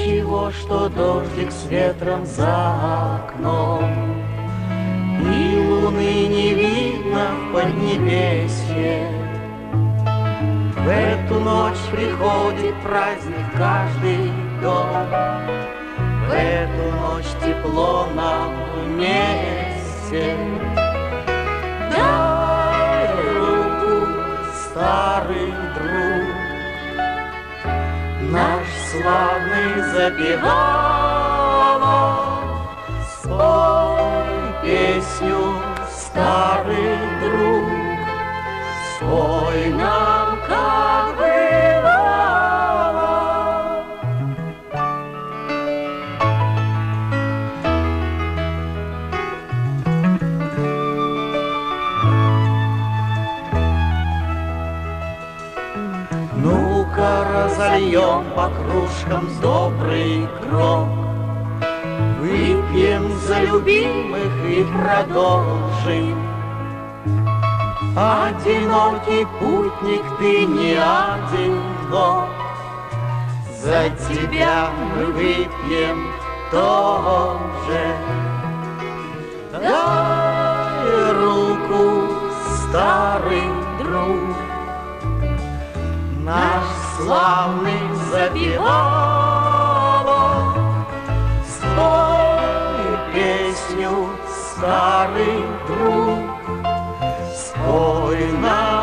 ничего, что дождик с ветром за окном, и луны не видно в поднебесье. В эту ночь приходит праздник каждый дом, в эту ночь тепло нам вместе. Дай руку, старый друг, наш славный Запевалов. Спой песню, старый друг, спой нам, как бывало. Ну-ка разольем по кружкам добрый грок, выпьем за любимых и продолжим. Одинокий путник, ты не одинок, за тебя мы выпьем тоже. Дай руку, старый друг, наш славный Запевалов. Спой песню, старый друг, спой нам.